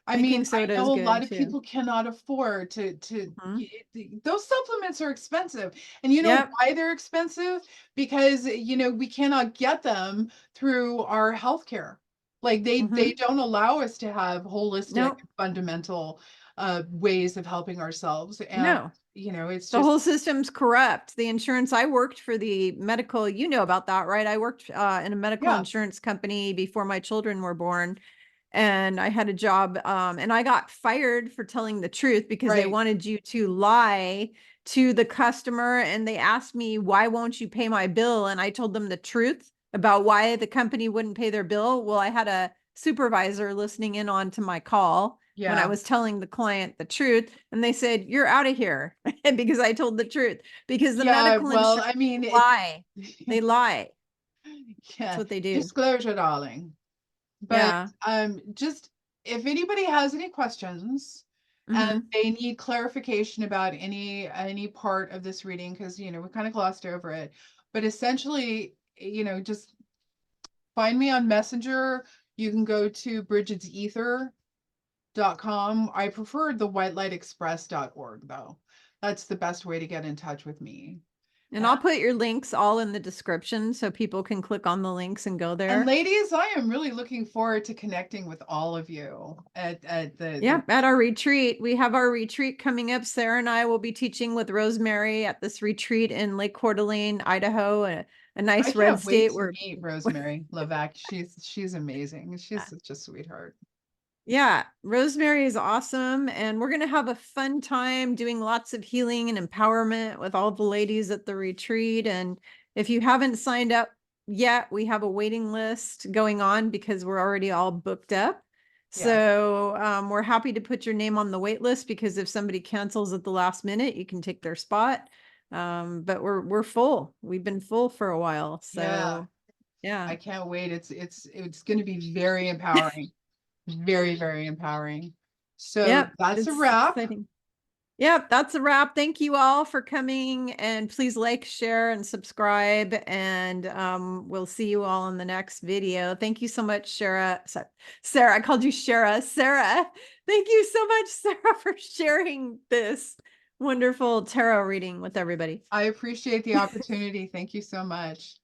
I mean, Baking soda I is know a lot good of too. people cannot afford Mhm. those supplements are expensive. And you know Yep. why they're expensive? Because we cannot get them through our healthcare. Like they Hmm. don't allow us to have holistic Nope. fundamental ways of helping ourselves. And No. it's The just whole system's corrupt. The insurance, I worked for the medical, you know about that, right? I worked in a medical yeah, insurance company before my children were born. And I had a job, and I got fired for telling the truth because they right. wanted you to lie to the customer. And they asked me, why won't you pay my bill? And I told them the truth about why the company wouldn't pay their bill. Well, I had a supervisor listening in on to my call when I Yeah. was telling the client the truth. And they said, you're out of here because I told the truth, because the Yeah, medical well, insurance I mean, lie. They lie. That's yeah, what they do. disclosure, darling. But Yeah. just if anybody has any questions and Hmm. they need clarification about any part of this reading, because we kind of glossed over it, but essentially, just find me on Messenger. You can go to bridgetsether.com. I prefer the whitelightexpress.org though. That's the best way to get in touch with me. And I'll put your links all in the description so people can click on the links and go And there. ladies, I am really looking forward to connecting with all of you at the Yeah, at our retreat. We have our retreat coming up. Sarah and I will be teaching with Rosemary at this retreat in Lake Coeur d'Alene, Idaho, a I nice red can't wait state to where meet Rosemary Levac. She's amazing. She's such a sweetheart. yeah, Rosemary is awesome. And we're going to have a fun time doing lots of healing and empowerment with all the ladies at the retreat. And if you haven't signed up yet, we have a waiting list going on because we're already all booked up. Yeah. So we're happy to put your name on the wait list because if somebody cancels at the last minute, you can take their spot. But we're full. We've been full for a while. Yeah. So yeah. I can't wait. It's going to be very empowering. Very, very empowering. So Yep, that's a it's wrap. exciting. Yep, that's a wrap. Thank you all for coming, and please like, share, and subscribe. And we'll see you all in the next video. Thank you so much, Sarah, I called you Shara. Sarah, thank you so much, Sarah, for sharing this wonderful tarot reading with everybody. I appreciate the opportunity. Thank you so much.